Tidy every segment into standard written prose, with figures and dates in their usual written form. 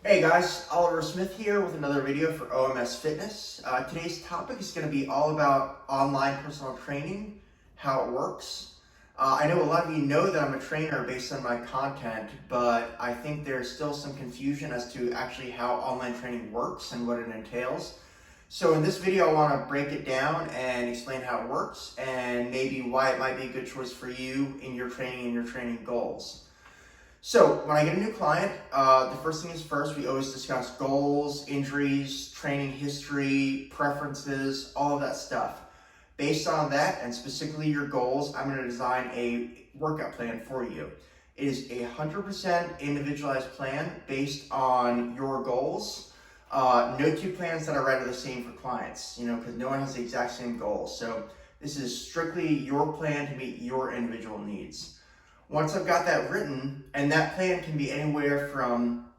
Hey guys, Oliver Smith here with another video for OMSfitness. Today's topic is going to be all about online personal training, how it works. I know a lot of you know that I'm a trainer based on my content, but I think there's still some confusion as to actually how online training works and what it entails. So in this video, I want to break it down and explain how it works and maybe why it might be a good choice for you in your training and your training goals. So when I get a new client, the first thing is first, we always discuss goals, injuries, training history, preferences, all of that stuff. Based on that, and specifically your goals, I'm going to design a workout plan for you. It is a 100% individualized plan based on your goals. No two plans that I write are the same for clients, because no one has the exact same goals. So this is strictly your plan to meet your individual needs. Once I've got that written, and that plan can be anywhere from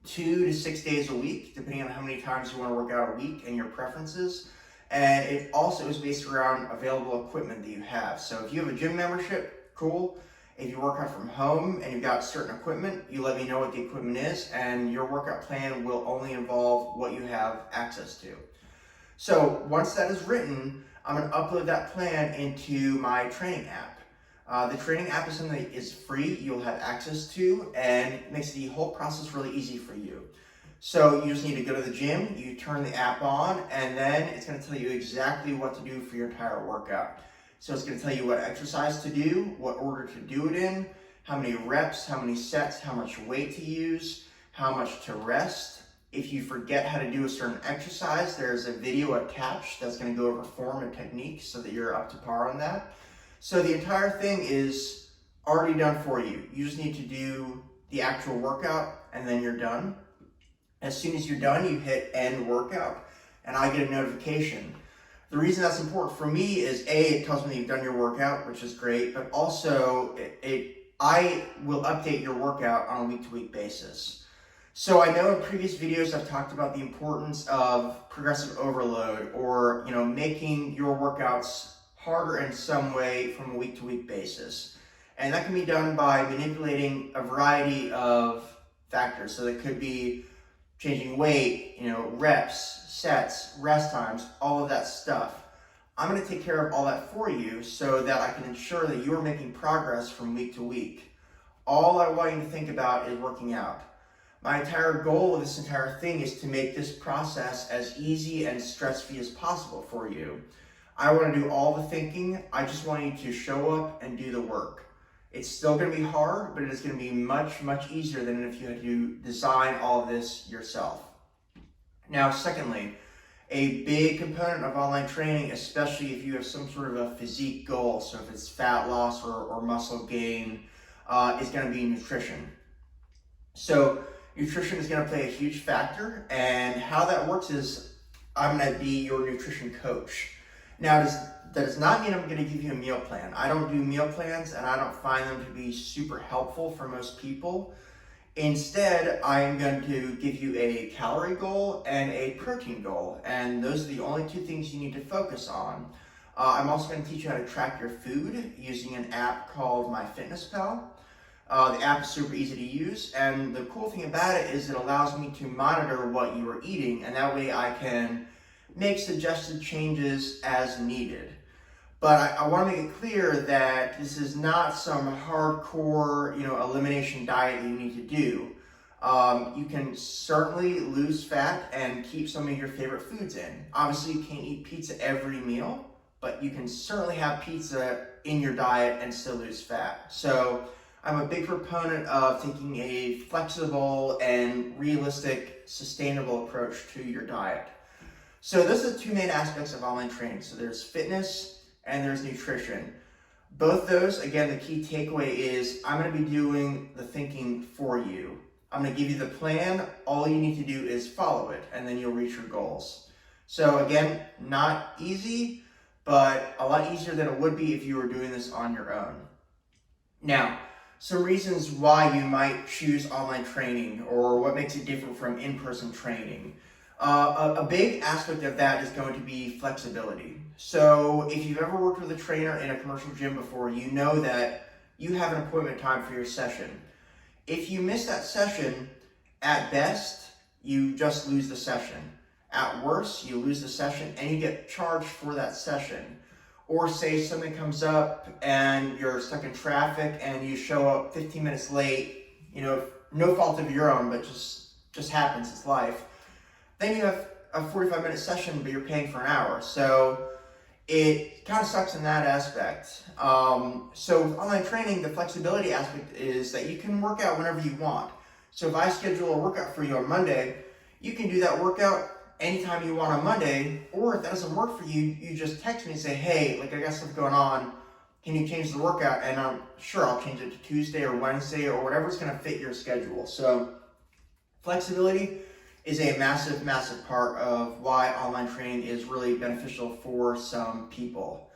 2 to 6 days a week, depending on how many times you want to work out a week and your preferences. And it also is based around available equipment that you have. So if you have a gym membership, cool. If you work out from home and you've got certain equipment, you let me know what the equipment is, and your workout plan will only involve what you have access to. So once that is written, I'm going to upload that plan into my training app. The training app is something that is free, you'll have access to, and it makes the whole process really easy for you. So you just need to go to the gym, you turn the app on, and then it's going to tell you exactly what to do for your entire workout. So it's going to tell you what exercise to do, what order to do it in, how many reps, how many sets, how much weight to use, how much to rest. If you forget how to do a certain exercise, there's a video attached that's going to go over form and technique so that you're up to par on that. So the entire thing is already done for you. You just need to do the actual workout and then you're done. As soon as you're done, you hit end workout and I get a notification. The reason that's important for me is it tells me that you've done your workout, which is great, but also I will update your workout on a week-to-week basis. So I know in previous videos I've talked about the importance of progressive overload or making your workouts harder in some way from a week-to-week basis. And that can be done by manipulating a variety of factors. So that could be changing weight, reps, sets, rest times, all of that stuff. I'm going to take care of all that for you so that I can ensure that you're making progress from week to week. All I want you to think about is working out. My entire goal of this entire thing is to make this process as easy and stress-free as possible for you. I want to do all the thinking. I just want you to show up and do the work. It's still going to be hard, but it is going to be much, much easier than if you had to design all of this yourself. Now, secondly, a big component of online training, especially if you have some sort of a physique goal, so if it's fat loss or muscle gain, is going to be nutrition. So nutrition is going to play a huge factor, and how that works is I'm going to be your nutrition coach. Now, that does not mean I'm going to give you a meal plan. I don't do meal plans, and I don't find them to be super helpful for most people. Instead, I am going to give you a calorie goal and a protein goal, and those are the only two things you need to focus on. I'm also going to teach you how to track your food using an app called MyFitnessPal. The app is super easy to use, and the cool thing about it is it allows me to monitor what you are eating, and that way I can make suggested changes as needed. But I want to make it clear that this is not some hardcore, elimination diet you need to do. You can certainly lose fat and keep some of your favorite foods in. Obviously, you can't eat pizza every meal, but you can certainly have pizza in your diet and still lose fat. So I'm a big proponent of taking a flexible and realistic, sustainable approach to your diet. So those are the two main aspects of online training. So there's fitness and there's nutrition. Both those, again, the key takeaway is I'm going to be doing the thinking for you. I'm going to give you the plan. All you need to do is follow it, and then you'll reach your goals. So again, not easy, but a lot easier than it would be if you were doing this on your own. Now, some reasons why you might choose online training or what makes it different from in-person training. A big aspect of that is going to be flexibility. So if you've ever worked with a trainer in a commercial gym before, you know that you have an appointment time for your session. If you miss that session, At best, you just lose the session. At worst, you lose the session and you get charged for that session. Or say something comes up and you're stuck in traffic and you show up 15 minutes late, no fault of your own, but just happens, it's life. Then you have a 45-minute session, but you're paying for an hour. So it kind of sucks in that aspect. So with online training, the flexibility aspect is that you can work out whenever you want. So if I schedule a workout for you on Monday, you can do that workout anytime you want on Monday, or if that doesn't work for you, you just text me and say, hey, I got stuff going on, can you change the workout? And I'm sure I'll change it to Tuesday or Wednesday or whatever's gonna fit your schedule. So flexibility is a massive, massive part of why online training is really beneficial for some people.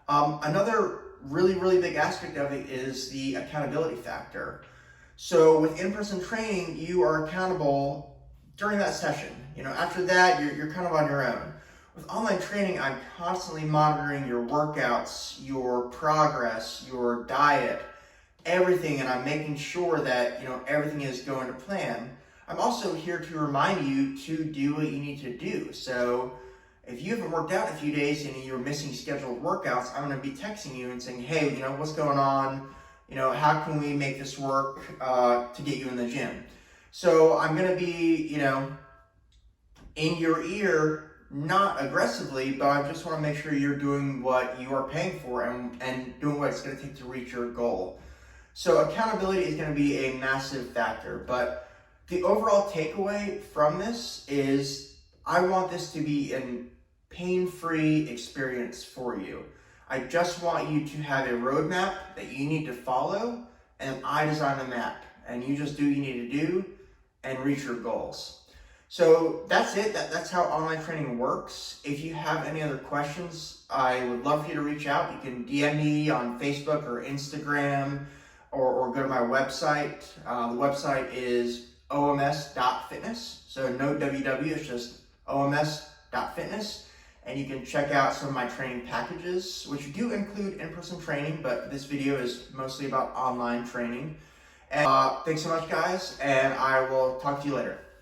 Another really, really big aspect of it is the accountability factor. So with in-person training, you are accountable during that session. After that, you're kind of on your own. With online training, I'm constantly monitoring your workouts, your progress, your diet, everything, and I'm making sure that everything is going to plan. I'm also here to remind you to do what you need to do. So if you haven't worked out in a few days and you're missing scheduled workouts, I'm going to be texting you and saying, hey, what's going on? How can we make this work to get you in the gym? So I'm going to be, in your ear, not aggressively, but I just want to make sure you're doing what you are paying for and doing what it's going to take to reach your goal. So accountability is going to be a massive factor, but the overall takeaway from this is I want this to be a pain-free experience for you. I just want you to have a roadmap that you need to follow, and I design the map, and you just do what you need to do and reach your goals. So that's it. That's how online training works. If you have any other questions, I would love for you to reach out. You can DM me on Facebook or Instagram, or go to my website. The website is OMS.fitness. So no WW, it's just OMS.fitness. And you can check out some of my training packages, which do include in-person training, but this video is mostly about online training. And thanks so much, guys, and I will talk to you later.